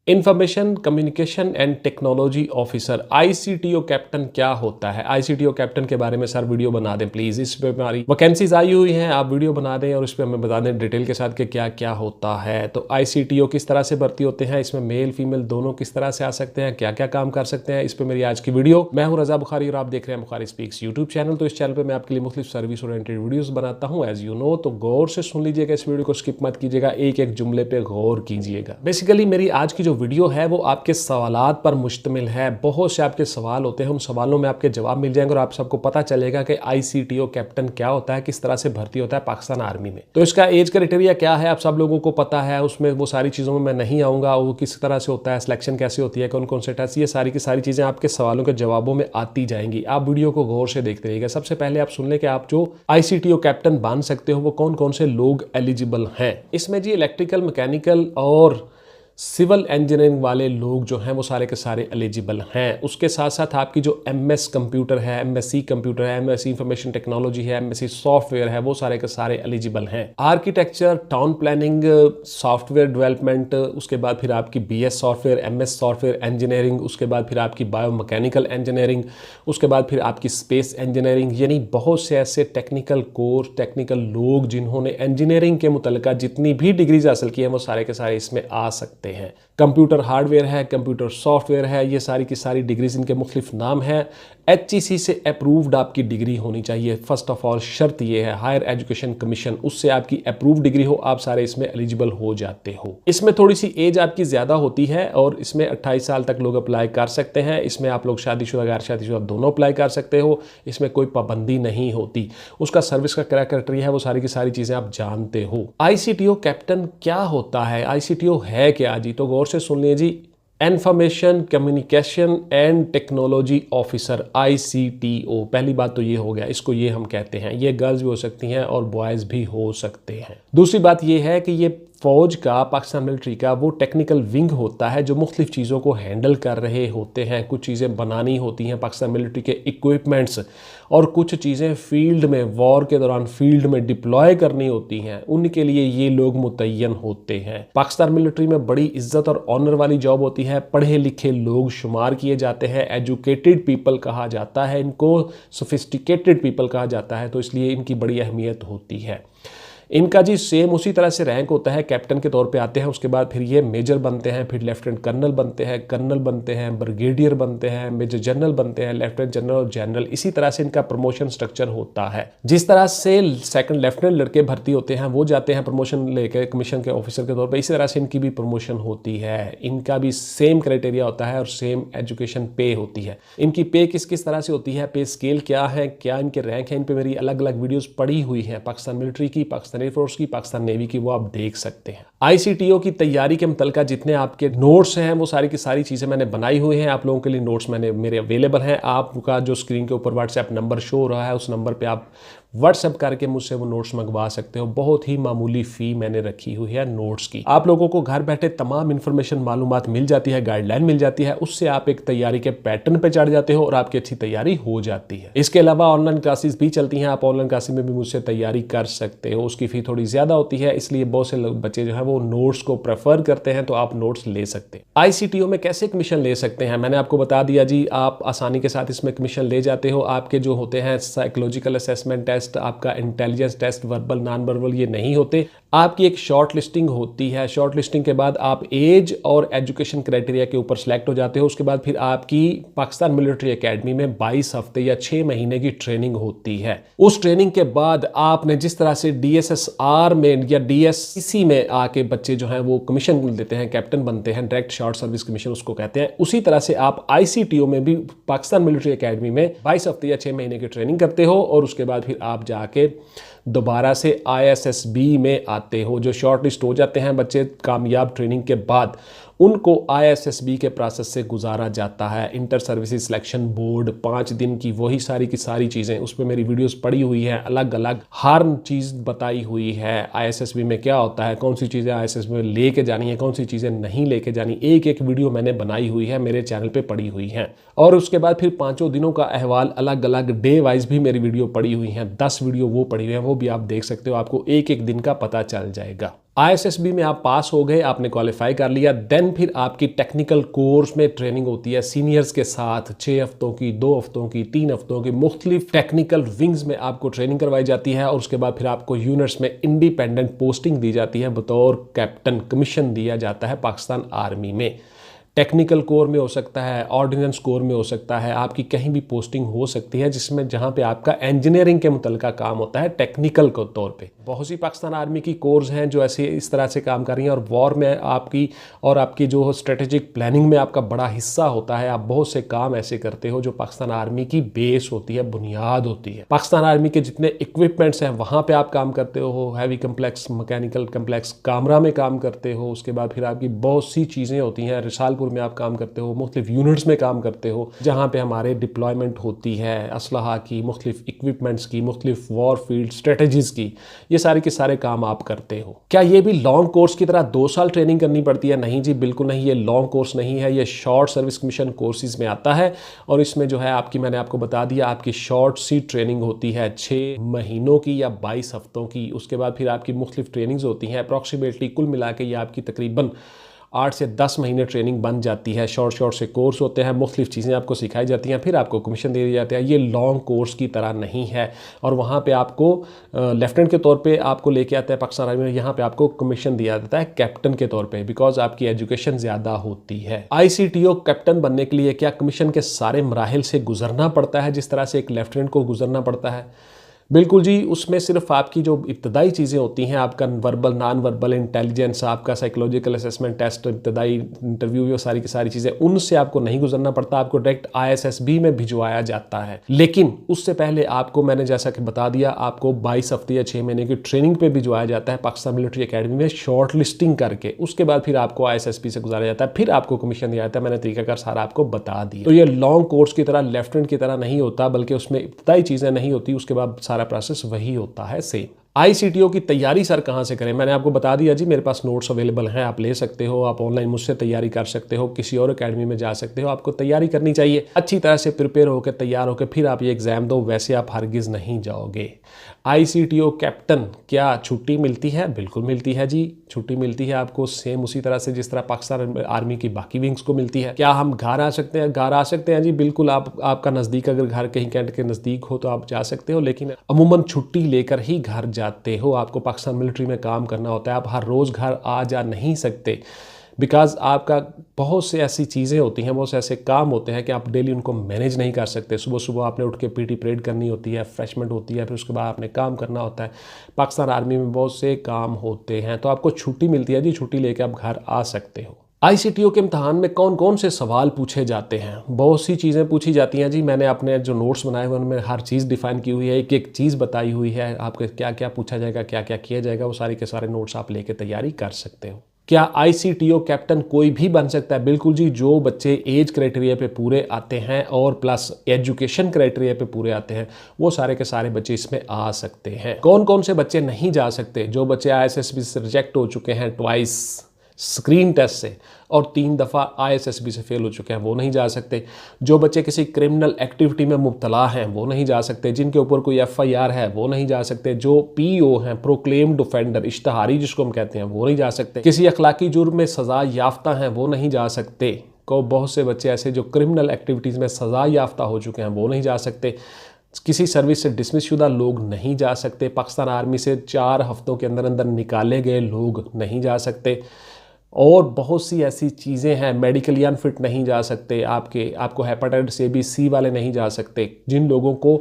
Information communication and technology officer ICTO captain क्या होता है। ICTO कैप्टन के बारे में सर वीडियो बना दें प्लीज। इस पे हमारी वैकेंसीज आई हुई हैं, आप वीडियो बना दें और इस पे हमें बता दें डिटेल के साथ कि क्या क्या होता है। तो ICTO किस तरह से भर्ती होते हैं, इसमें मेल फीमेल दोनों किस तरह से आ सकते हैं, क्या क्या काम कर सकते हैं, इस पे मेरी आज की वीडियो। मैं हूं रजा बुखारी और आप देख रहे हैं बुखारी स्पीक्स यूट्यूब चैनल। तो इस चैनल पर मैं आपके लिए मुख्तलिफ सर्विस ओरिएंटेड वीडियोस बनाता हूँ एज यू नो। तो गौर से सुन लीजिएगा, इस वीडियो को स्किप मत कीजिएगा, एक एक जुमले पे गौर कीजिएगा। बेसिकली मेरी आज की जो वीडियो है वो आपके सवालात पर मुश्तमिल है। बहुत से आपके सवाल होते हैं, उन सवालों में आपके जवाब मिल जाएंगे और आप सबको पता चलेगा कि ICTO कैप्टन क्या होता है, किस तरह से भर्ती होता है पाकिस्तान आर्मी में। तो इसका एज क्राइटेरिया क्या है आप सब लोगों को पता है, उसमें वो सारी चीज़ों में मैं नहीं आऊँगा। वो किस तरह से होता है, सिलेक्शन कैसे होती है, कौन कौन से टेस्ट, ये सारी की सारी चीज़ें आपके सवालों के जवाबों में आती जाएंगी। आप वीडियो को गौर से देखते रहिएगा। सबसे पहले आप सुन लें कि आप जो ICTO कैप्टन बन सकते हो वो कौन कौन से लोग एलिजिबल हैं। इसमें जी इलेक्ट्रिकल, मैकेनिकल और सिविल इंजीनियरिंग वाले लोग जो हैं वो सारे के सारे एलिजिबल हैं। उसके साथ साथ आपकी जो MS कंप्यूटर है, MSc कंप्यूटर है, MSc इंफॉर्मेशन टेक्नोलॉजी है, MSc सॉफ्टवेयर है, वो सारे के सारे एलिजिबल हैं। Architecture, town planning, software development, उसके बाद फिर आपकी BS software, MS software engineering, उसके बाद फिर आपकी बायोमैकेनिकल इंजीनियरिंग, उसके बाद फिर आपकी स्पेस इंजीनियरिंग। यानी बहुत से ऐसे टेक्निकल कोर्स, टेक्निकल लोग जिन्होंने इंजीनियरिंग के मुतल्लिका जितनी भी डिग्रीज हासिल की हैं वो सारे के सारे इसमें आ सकते हैं। कंप्यूटर हार्डवेयर है, कंप्यूटर सॉफ्टवेयर है, ये सारी की सारी डिग्रीज, इनके मुख्तलिफ नाम हैं। HEC से अप्रूव्ड आपकी डिग्री होनी चाहिए। फर्स्ट ऑफ ऑल शर्त ये है, हायर एजुकेशन कमीशन, उससे आपकी अप्रूव्ड डिग्री हो, आप सारे इसमें एलिजिबल हो जाते हो। इसमें थोड़ी सी एज आपकी ज़्यादा होती है और इसमें 28 साल तक लोग अप्लाई कर सकते हैं। इसमें आप लोग शादीशुदा गैर शादीशुदा दोनों अप्लाई कर सकते हो, इसमें कोई पाबंदी नहीं होती। उसका सर्विस का क्या क्राइटेरिया है वो सारी की सारी चीज़ें आप जानते हो। ICTO कैप्टन क्या होता है, ICTO है क्या जी, तो गौर से सुन लीजिए जी। Information communication and technology officer ICTO, पहली बात तो ये हो गया, इसको ये हम कहते हैं। ये गर्ल्स भी हो सकती हैं और बॉयज़ भी हो सकते हैं। दूसरी बात ये है कि ये फ़ौज का, पाकिस्तान मिलिट्री का वो टेक्निकल विंग होता है जो मुख्तलिफ चीज़ों को हैंडल कर रहे होते हैं। कुछ चीज़ें बनानी होती हैं पाकिस्तान मिलिट्री के इक्विपमेंट्स, और कुछ चीज़ें फील्ड में, वॉर के दौरान फील्ड में डिप्लॉय करनी होती हैं, उनके लिए ये लोग मुतय्यन होते हैं। पाकिस्तान मिलिट्री में बड़ी इज्जत और ऑनर वाली जॉब होती है। पढ़े लिखे लोग शुमार किए जाते हैं, एजुकेटेड पीपल कहा जाता है इनको, सोफिस्टिकेटेड पीपल कहा जाता है, तो इसलिए इनकी बड़ी अहमियत होती है। इनका जी सेम उसी तरह से रैंक होता है, कैप्टन के तौर पे आते हैं, उसके बाद फिर ये मेजर बनते हैं, फिर लेफ्टिनेंट कर्नल बनते हैं, कर्नल बनते हैं, ब्रिगेडियर बनते हैं, मेजर जनरल बनते हैं, लेफ्टिनेंट जनरल और जनरल। इसी तरह से इनका प्रमोशन स्ट्रक्चर होता है। जिस तरह से सेकंड लेफ्टिनेंट लड़के भर्ती होते हैं, वो जाते हैं प्रमोशन लेके कमीशन के ऑफिसर के तौर पर, इसी तरह से इनकी भी प्रमोशन होती है। इनका भी सेम क्राइटेरिया होता है और सेम एजुकेशन पे होती है। इनकी पे किस किस तरह से होती है, पे स्केल क्या है, क्या इनके रैंक है, इन पर मेरी अलग अलग वीडियोज़ पड़ी हुई हैं, पाकिस्तान मिलिट्री की, पाकिस्तान एयरफोर्स की, पाकिस्तान नेवी की, वो आप देख सकते हैं। ICTO की तैयारी के मुतल्लिका जितने आपके नोट्स हैं वो सारी की सारी चीज़ें मैंने बनाई हुई हैं। आप लोगों के लिए नोट्स मेरे अवेलेबल हैं। आपका जो स्क्रीन के ऊपर WhatsApp नंबर शो हो रहा है, उस नंबर पे आप WhatsApp करके मुझसे वो नोट्स मंगवा सकते हो। बहुत ही मामूली फ़ी मैंने रखी हुई है नोट्स की। आप लोगों को घर बैठे तमाम इन्फॉर्मेशन, मालूमात मिल जाती है, गाइडलाइन मिल जाती है, उससे आप एक तैयारी के पैटर्न पे चढ़ जाते हो और आपकी अच्छी तैयारी हो जाती है। इसके अलावा ऑनलाइन क्लासेस भी चलती हैं, आप ऑनलाइन क्लासेस में भी मुझसे तैयारी कर सकते हो। उसकी फ़ी थोड़ी ज़्यादा होती है, इसलिए बहुत से बच्चे जो है वो नोट्स को प्रेफर करते हैं, तो आप नोट्स ले सकते हैं। ICTO में कैसे कमीशन ले सकते हैं मैंने आपको बता दिया जी। आप आसानी के साथ इसमें कमीशन ले जाते हो। आपके जो होते हैं साइकोलॉजिकल असेसमेंट टेस्ट, आपका intelligence test, verbal non verbal, ये नहीं होते। आपकी एक शॉर्ट लिस्टिंग होती है। शॉर्ट लिस्टिंग के बाद आप एज और एजुकेशन क्राइटेरिया के ऊपर सेलेक्ट हो जाते हो। उसके बाद फिर आपकी पाकिस्तान मिलिट्री एकेडमी में 22 हफ्ते या 6 महीने की ट्रेनिंग होती है। उस ट्रेनिंग के बाद आपने जिस तरह से DSSR में या DSCC में आके बच्चे जो हैं वो कमीशन देते हैं, कैप्टन बनते हैं, डायरेक्ट शॉर्ट सर्विस कमीशन उसको कहते हैं, उसी तरह से आप ICTO में भी पाकिस्तान मिलिट्री एकेडमी में 22 हफ्ते या 6 महीने की ट्रेनिंग करते हो और उसके बाद फिर आप जाके दोबारा से ISSB में आते हो। जो शॉर्ट लिस्ट हो जाते हैं बच्चे कामयाब ट्रेनिंग के बाद, उनको ISSB के प्रोसेस से गुजारा जाता है। इंटर सर्विसेज सिलेक्शन बोर्ड, 5 दिन की वही सारी की सारी चीज़ें, उस पर मेरी वीडियोस पड़ी हुई हैं, अलग अलग हर चीज़ बताई हुई है। ISSB में क्या होता है, कौन सी चीज़ें ISSB में लेके जानी है, कौन सी चीज़ें नहीं लेके जानी, एक एक वीडियो मैंने बनाई हुई है, मेरे चैनल पे पड़ी हुई हैं। और उसके बाद फिर 5 दिनों का अहवाल, अलग अलग डे वाइज भी मेरी वीडियो पड़ी हुई हैं, 10 वीडियो वो पड़ी हुई हैं, वो भी आप देख सकते हो, आपको एक एक दिन का पता चल जाएगा। ISSB में आप पास हो गए, आपने क्वालिफाई कर लिया, देन फिर आपकी टेक्निकल कोर्स में ट्रेनिंग होती है सीनियर्स के साथ। 6 हफ्तों की, 2 हफ्तों की, 3 हफ्तों की मुख्तलिफ टेक्निकल विंग्स में आपको ट्रेनिंग करवाई जाती है और उसके बाद फिर आपको यूनिट्स में इंडिपेंडेंट पोस्टिंग दी जाती है, बतौर कैप्टन कमीशन दिया जाता है पाकिस्तान आर्मी में। टेक्निकल कोर में हो सकता है, ऑर्डिनेंस कोर में हो सकता है, आपकी कहीं भी पोस्टिंग हो सकती है जिसमें जहां पे आपका इंजीनियरिंग के मुतल्लिका काम होता है टेक्निकल के तौर पे। बहुत सी पाकिस्तान आर्मी की कोर्स हैं जो ऐसे इस तरह से काम कर रही हैं और वॉर में आपकी जो स्ट्रेटेजिक प्लानिंग में आपका बड़ा हिस्सा होता है। आप बहुत से काम ऐसे करते हो जो पाकिस्तान आर्मी की बेस होती है, बुनियाद होती है। पाकिस्तान आर्मी के जितने इक्विपमेंट्स हैं वहाँ पे आप काम करते हो, heavy complex, mechanical complex, Kamra में काम करते हो। उसके बाद फिर आपकी बहुत सी चीज़ें होती हैं, रिसालपुर में आप काम करते हो, मुख्तलिफ यूनिट्स में काम करते हो जहाँ पे हमारे डिप्लॉयमेंट होती है असलहा की, मुख्तलिफ इक्विपमेंट्स की, मुख्तलिफ वॉर फील्ड स्ट्रेटजीज की। ये सारे के सारे काम आप करते हो। क्या ये भी लॉन्ग कोर्स की तरह 2 साल ट्रेनिंग करनी पड़ती है? नहीं जी, बिल्कुल नहीं। ये लॉन्ग कोर्स नहीं है, ये शॉर्ट सर्विस कमीशन कोर्सेज में आता है और इसमें जो है मैंने आपको बता दिया, आपकी शॉर्ट सी ट्रेनिंग होती है 6 महीनों की या 22 हफ्तों की। उसके बाद फिर आपकी मुख्तलिफ ट्रेनिंग्स होती हैं, अप्रॉक्सीमेटली कुल मिला के ये आपकी तकरीबन 8 से 10 महीने ट्रेनिंग बन जाती है। शॉर्ट से कोर्स होते हैं, मुख्तलिफ चीज़ें आपको सिखाई जाती हैं, फिर आपको कमीशन दे दिया जाता है। ये लॉन्ग कोर्स की तरह नहीं है और वहाँ पे आपको लेफ्टिनेंट के तौर पे आपको लेके आता है पाकिस्तान आर्मी में। यहाँ पे आपको कमीशन दिया जाता है कैप्टन के तौर पे, बिकॉज आपकी एजुकेशन ज़्यादा होती है। ICTO कैप्टन बनने के लिए क्या कमीशन के सारे मराहिल से गुजरना पड़ता है जिस तरह से एक लेफ्टिनेंट को गुजरना पड़ता है? बिल्कुल जी, उसमें सिर्फ आपकी जो इब्तदाई चीज़ें होती हैं, आपका वर्बल, नॉन वर्बल इंटेलिजेंस, आपका साइकोलॉजिकल असेसमेंट टेस्ट, इब्तदाई इंटरव्यू, ये सारी की सारी चीज़ें, उनसे आपको नहीं गुजरना पड़ता। आपको डायरेक्ट ISSB में भिजवाया जाता है। लेकिन उससे पहले आपको, मैंने जैसा कि बता दिया, आपको 22 हफ्ते या 6 महीने की ट्रेनिंग पे भिजवाया जाता है पाकिस्तान मिलिट्री अकेडमी में शॉर्ट लिस्टिंग करके। उसके बाद फिर आपको ISSB से गुजारा जाता है, फिर आपको कमीशन दिया जाता है। मैंने तरीकाकार सारा आपको बता दिया। तो ये लॉन्ग कोर्स की तरह, लेफ्टिनेंट की तरह नहीं होता, बल्कि उसमें इब्तदाई चीज़ें नहीं होती, उसके बाद सारा प्रोसेस वही होता है सेम। ICTO की तैयारी सर कहाँ से करें? मैंने आपको बता दिया जी, मेरे पास नोट्स अवेलेबल हैं, आप ले सकते हो, आप ऑनलाइन मुझसे तैयारी कर सकते हो, किसी और एकेडमी में जा सकते हो। आपको तैयारी करनी चाहिए, अच्छी तरह से प्रिपेयर होकर, तैयार होकर फिर आप ये एग्ज़ाम दो, वैसे आप हरगिज़ नहीं जाओगे। ICTO कैप्टन, क्या छुट्टी मिलती है? बिल्कुल मिलती है जी, छुट्टी मिलती है आपको, सेम उसी तरह से जिस तरह पाकिस्तान आर्मी की बाकी विंग्स को मिलती है। क्या हम घर आ सकते हैं? घर आ सकते हैं जी, बिल्कुल। आपका नज़दीक, अगर घर कहीं कैंट के नज़दीक हो तो आप जा सकते हो, लेकिन अमूमन छुट्टी लेकर ही घर जाते हो। आपको पाकिस्तान मिलिट्री में काम करना होता है, आप हर रोज़ घर आ जा नहीं सकते, बिकॉज आपका बहुत से ऐसी चीज़ें होती हैं, बहुत से ऐसे काम होते हैं कि आप डेली उनको मैनेज नहीं कर सकते। सुबह सुबह आपने उठ के PT परेड करनी होती है, फ्रेशमेंट होती है, फिर उसके बाद आपने काम करना होता है। पाकिस्तान आर्मी में बहुत से काम होते हैं, तो आपको छुट्टी मिलती है जी, छुट्टी लेके आप घर आ सकते हो। ICTO के इम्तहान में कौन कौन से सवाल पूछे जाते हैं? बहुत सी चीज़ें पूछी जाती हैं जी। मैंने अपने जो नोट्स बनाए हुए उनमें हर चीज़ डिफाइन की हुई है, एक एक चीज़ बताई हुई है, आपके क्या क्या पूछा जाएगा, क्या क्या किया जाएगा, वो सारे के सारे नोट्स आप लेके तैयारी कर सकते हो। क्या ICTO कैप्टन कोई भी बन सकता है? बिल्कुल जी, जो बच्चे एज क्राइटेरिया पे पूरे आते हैं और प्लस एजुकेशन क्राइटेरिया पे पूरे आते हैं, वो सारे के सारे बच्चे इसमें आ सकते हैं। कौन कौन से बच्चे नहीं जा सकते? जो बच्चे ISSB से रिजेक्ट हो चुके हैं ट्वाइस स्क्रीन टेस्ट से और 3 दफ़ा ISSB से फेल हो चुके हैं, वो नहीं जा सकते। जो बच्चे किसी क्रिमिनल एक्टिविटी में मुब्तला हैं, वो नहीं जा सकते। जिनके ऊपर कोई FIR है, वो नहीं जा सकते। जो PO हैं, प्रोक्लेम्ड ऑफेंडर, इश्तहारी जिसको हम कहते हैं, वो नहीं जा सकते। किसी अखलाकी जुर्म में सज़ा याफ्ता हैं, वो नहीं जा सकते। को बहुत से बच्चे ऐसे जो क्रिमिनल एक्टिविटीज़ में सज़ा याफ्ता हो चुके हैं, वो नहीं जा सकते। किसी सर्विस से डिसमिस शुदा लोग नहीं जा सकते। पाकिस्तान आर्मी से 4 हफ्तों के अंदर अंदर निकाले गए लोग नहीं जा सकते। और बहुत सी ऐसी चीज़ें हैं, मेडिकली अनफिट नहीं जा सकते, आपको हेपेटाइटिस ABC वाले नहीं जा सकते। जिन लोगों को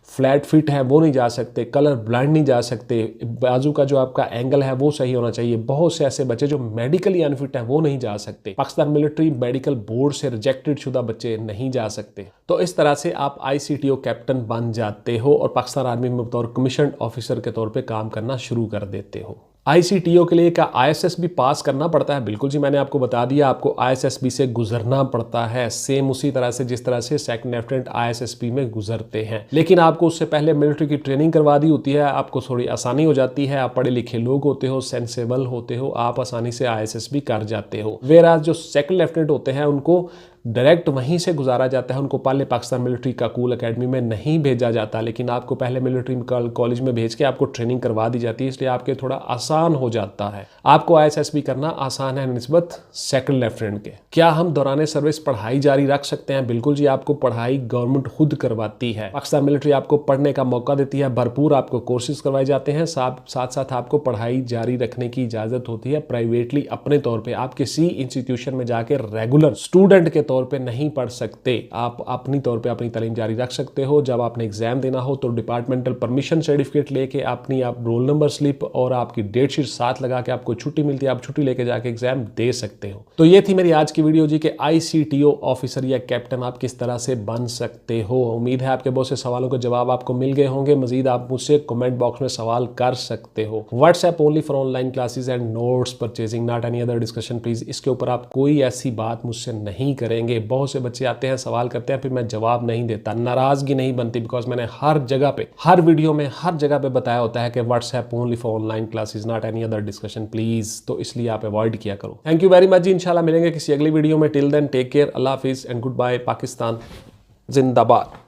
फ्लैट फिट है वो नहीं जा सकते, कलर ब्लाइंड नहीं जा सकते, बाजू का जो आपका एंगल है वो सही होना चाहिए। बहुत से ऐसे बच्चे जो मेडिकली अनफिट हैं वो नहीं जा सकते। पाकिस्तान मिलिट्री मेडिकल बोर्ड से रिजेक्टेड शुदा बच्चे नहीं जा सकते। तो इस तरह से आप ICTO कैप्टन बन जाते हो और पाकिस्तान आर्मी में बतौर कमीशन ऑफिसर के तौर पर काम करना शुरू कर देते हो। ICTO के लिए क्या ISSB पास करना पड़ता है? बिल्कुल जी, मैंने आपको बता दिया, आपको ISSB से गुजरना पड़ता है, सेम उसी तरह से जिस तरह से सेकंड लेफ्टिनेंट ISSB में गुजरते हैं। लेकिन आपको उससे पहले मिलिट्री की ट्रेनिंग करवा दी होती है, आपको थोड़ी आसानी हो जाती है। आप पढ़े लिखे लोग होते हो, सेंसेबल होते हो, आप आसानी से ISSB कर जाते हो। वेराज जो सेकंड लेफ्टिनेंट होते हैं उनको डायरेक्ट वहीं से गुजारा जाता है, उनको पहले पाकिस्तान मिलिट्री काकूल एकेडमी में नहीं भेजा जाता, लेकिन आपको पहले मिलिट्री कॉलेज में भेज के आपको ट्रेनिंग करवा दी जाती है, इसलिए आपके थोड़ा आसान हो जाता है। आपको ISSB करना आसान है निस्बत सेकंड लेफ्टिनेंट के। क्या हम दौरान सर्विस पढ़ाई जारी रख सकते हैं? बिल्कुल जी, आपको पढ़ाई गवर्नमेंट खुद करवाती है। पाकिस्तान मिलिट्री आपको पढ़ने का मौका देती है, भरपूर आपको कोर्सेज करवाए जाते हैं, साथ साथ आपको पढ़ाई जारी रखने की इजाजत होती है प्राइवेटली अपने तौर पे। आप किसी इंस्टीट्यूशन में जाके रेगुलर स्टूडेंट के तौर पे नहीं पढ़ सकते, आप अपनी तौर पे अपनी तालीम जारी रख सकते हो। जब आपने एग्जाम देना हो तो डिपार्टमेंटल परमिशन सर्टिफिकेट लेके अपनी आप रोल नंबर स्लिप और आपकी डेट शीट साथ लगा के आपको छुट्टी मिलती है, आप छुट्टी लेके जाके एग्जाम दे सकते हो। तो ये थी मेरी आज की वीडियो जी कि ICTO ऑफिसर या कैप्टन आप किस तरह से बन सकते हो। उम्मीद है आपके बहुत से सवालों के जवाब आपको मिल गए होंगे। मजीद आप मुझसे कमेंट बॉक्स में सवाल कर सकते हो। WhatsApp only for online classes and notes purchasing, not any other discussion please. इसके ऊपर आप कोई ऐसी बात मुझसे नहीं करेंगे। बहुत से बच्चे आते हैं, सवाल करते हैं, फिर मैं जवाब नहीं देता, नाराजगी नहीं बनती, बिकॉज मैंने हर जगह पे, हर वीडियो में, हर जगह पे बताया होता है कि WhatsApp only for online classes, not any other discussion please. तो इसलिए आप अवॉइड किया करो। थैंक यू वेरी मच जी, इंशाल्लाह मिलेंगे किसी अगली वीडियो में। टिल देन टेक केयर, अल्लाह हाफिज एंड गुड बाय। पाकिस्तान जिंदाबाद।